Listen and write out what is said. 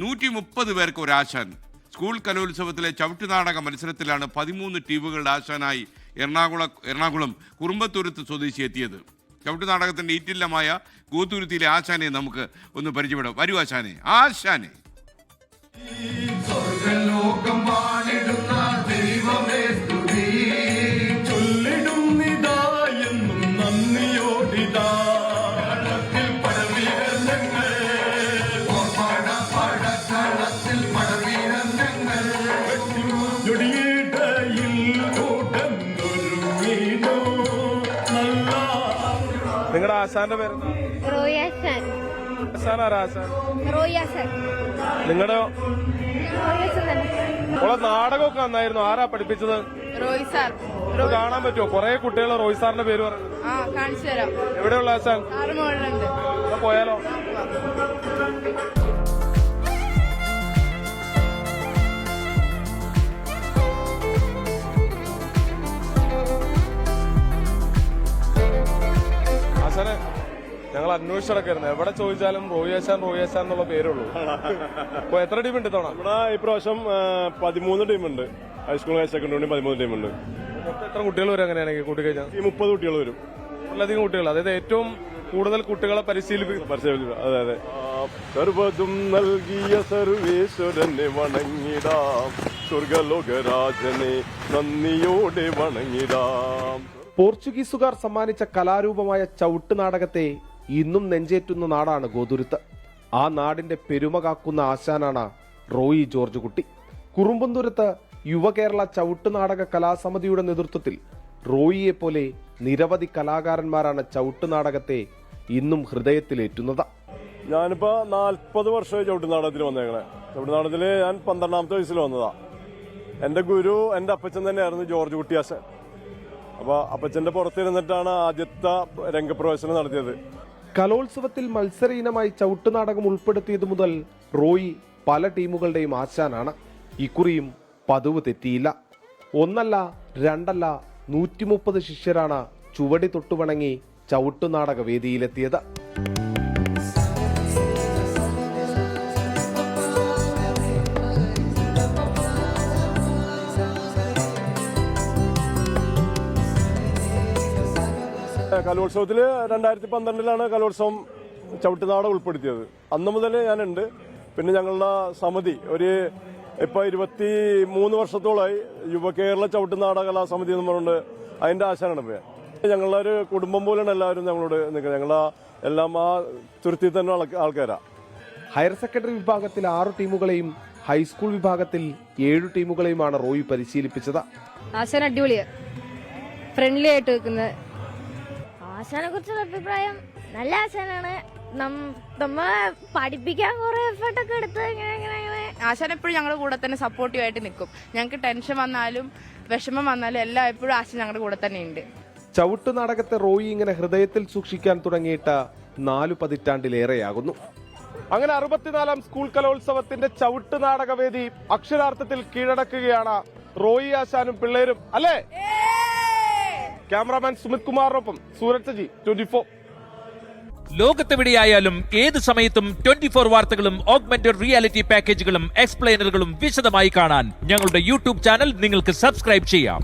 130 പേർക്ക് ഒരാശാൻ. സ്കൂൾ കലോത്സവത്തിലെ ചവിട്ടുനാടക മത്സരത്തിലാണ് 13 ടീമുകളുടെ ആശാനായി എറണാകുളം കുറുമ്പത്തൂരത്ത് സ്വദേശി എത്തിയത്. ചവിട്ടുനാടകത്തിന്റെ ഈറ്റില്ലമായ ഗോതുരുത്തിയിലെ ആശാനെ നമുക്ക് ഒന്ന് പരിചയപ്പെടാം. വരൂ ആശാനെ. ആശാനെ നിങ്ങളുടെ ആശാന്റെ പേര് നിങ്ങളുടെ നാടകമൊക്കെ നന്നായിരുന്നു. ആരാ പഠിപ്പിച്ചത്? റോയ് സാർ. കാണാൻ പറ്റുമോ? കുറെ കുട്ടികൾ റോയ് സാറിന്റെ പേര് പറഞ്ഞു. കാണിച്ചു തരാം. എവിടെയുള്ള ആശാൻ? പോയാലോ? ആശാനെ, ഞങ്ങൾ അന്വേഷിച്ചടക്കായിരുന്നു. എവിടെ ചോദിച്ചാലും റോയാശാൻ എന്നുള്ള പേരുള്ളൂ. അപ്പൊ എത്ര ടീം ഉണ്ട് തവണ? ഇവിടെ ഇപ്രാവശ്യം 13 ടീമുണ്ട്. ഹൈസ്കൂൾ ഹയർ സെക്കൻഡറി 13 ടീമുണ്ട്. എത്ര കുട്ടികൾ വരും അങ്ങനെയാണെങ്കിൽ കൂട്ടി കഴിഞ്ഞാൽ? 30 കുട്ടികൾ വരും. വളരെയധികം കുട്ടികൾ. അതായത് ഏറ്റവും കൂടുതൽ കുട്ടികളെ പരിശീലിപ്പിക്കും. അതെ അതെ. സർവ്വതും നൽകിയ സർവേശ്വരനെ വണങ്ങിടാം, സ്വർഗലോകരാജനെ നന്ദിയോടെ വണങ്ങിടാം. പോർച്ചുഗീസുകാർ സമ്മാനിച്ച കലാരൂപമായ ചവിട്ട് നാടകത്തെ ഇന്നും നെഞ്ചേറ്റുന്ന നാടാണ് ഗോതുരുത്ത്. ആ നാടിന്റെ പെരുമ കാക്കുന്ന ആശാനാണ് റോയി ജോർജ് കുട്ടി. കുറുമ്പന്തൂരത്ത് യുവകേരള ചവിട്ട് നാടക കലാസമിതിയുടെ നേതൃത്വത്തിൽ റോയിയെ പോലെ നിരവധി കലാകാരന്മാരാണ് ചവിട്ട് നാടകത്തെ ഇന്നും ഹൃദയത്തിലേറ്റുന്നത്. ഞാനിപ്പോ 40 വർഷമായി ചവിട്ട് നാടകത്തിൽ വന്നേക്കണേ. ചവിട്ട് നാടകത്തില് ഞാൻ 12ാമത്തെ വയസ്സിൽ വന്നതാ. എന്റെ ഗുരു എന്റെ അപ്പച്ചൻ തന്നെയായിരുന്നു ജോർജ് കുട്ടി ആശാൻ. അപ്പൊ അപ്പച്ചന്റെ പുറത്തിരുന്നിട്ടാണ് ആദ്യത്തെ രംഗപ്രവേശനം നടത്തിയത്. കലോത്സവത്തിൽ മത്സര ഇനമായി ചവിട്ട് നാടകം ഉൾപ്പെടുത്തിയത് മുതൽ റോയി പല ടീമുകളുടെയും ആശാനാണ്. ഇക്കുറിയും പതിവ് തെറ്റിയില്ല. ഒന്നല്ല രണ്ടല്ല 130 ശിഷ്യരാണ് ചുവടി തൊട്ടുവണങ്ങി ചവിട്ടുനാടക വേദിയിലെത്തിയത്. കലോത്സവത്തില് 2012-ലാണ് കലോത്സവം ചവിട്ടുനാടകം ഉൾപ്പെടുത്തിയത്. അന്ന് മുതൽ ഞാനുണ്ട്. പിന്നെ ഞങ്ങളുടെ സമിതി ഇപ്പൊ 23 വർഷത്തോളമായി യുവകേരള ചവിട്ടുനാടക കലാസമിതി എന്ന് പറഞ്ഞുകൊണ്ട് അതിന്റെ ആശാനാണ് ഇപ്പൊ. ഞങ്ങളുടെ ഒരു കുടുംബം പോലെയാണ് എല്ലാവരും ഞങ്ങളോട് നിൽക്കുന്നത്. ഞങ്ങളെ എല്ലാം ആ തുരുത്തി തന്നെ ആൾക്കാരാ. ഹയർ സെക്കൻഡറി വിഭാഗത്തിൽ 6 ടീമുകളെയും ഹൈസ്കൂൾ വിഭാഗത്തിൽ 7 ടീമുകളെയുമാണ് റോയി പരിശീലിപ്പിച്ചത്. ആശാൻ അടിപൊളിയാ, ഫ്രണ്ട്ലി ആയിട്ട് വെക്കുന്നത്. ആശാനെ കുറിച്ചുള്ള അഭിപ്രായം നല്ല ആശാനാണ്. നമ്മളെ പഠിപ്പിക്കാൻ കുറെ എഫേർട്ടൊക്കെ എടുത്ത് ആശാൻ എപ്പോഴും ഞങ്ങളുടെ കൂടെ തന്നെ സപ്പോർട്ടീവ് ആയിട്ട് നിൽക്കും. ഞങ്ങൾക്ക് ടെൻഷൻ വന്നാലും വിഷമം വന്നാലും എല്ലാം എപ്പോഴും ആശാൻ ഞങ്ങളുടെ കൂടെ തന്നെ ഉണ്ട്. ചവിട്ട് നാടകത്തെ റോയി ഇങ്ങനെ ഹൃദയത്തിൽ സൂക്ഷിക്കാൻ തുടങ്ങിയിട്ട് 4 പതിറ്റാണ്ടിലേറെയാകുന്നു. അങ്ങനെ 64ാം സ്കൂൾ കലോത്സവത്തിന്റെ ചവിട്ട് നാടകവേദി അക്ഷരാർത്ഥത്തിൽ കീഴടക്കുകയാണ് റോയി ആശാനും പിള്ളേരും, അല്ലേ? ക്യാമറാമാൻ സുമിത് കുമാറിനൊപ്പം സൂരജ് സജി, 24. ലോകത്തെവിടെയായാലും ഏത് സമയത്തും 24 വാർത്തകളും ഓഗ്മെന്റഡ് റിയാലിറ്റി പാക്കേജുകളും എക്സ്പ്ലെയിനറുകളും വിശദമായി കാണാൻ ഞങ്ങളുടെ യൂട്യൂബ് ചാനൽ നിങ്ങൾക്ക് സബ്സ്ക്രൈബ് ചെയ്യാം.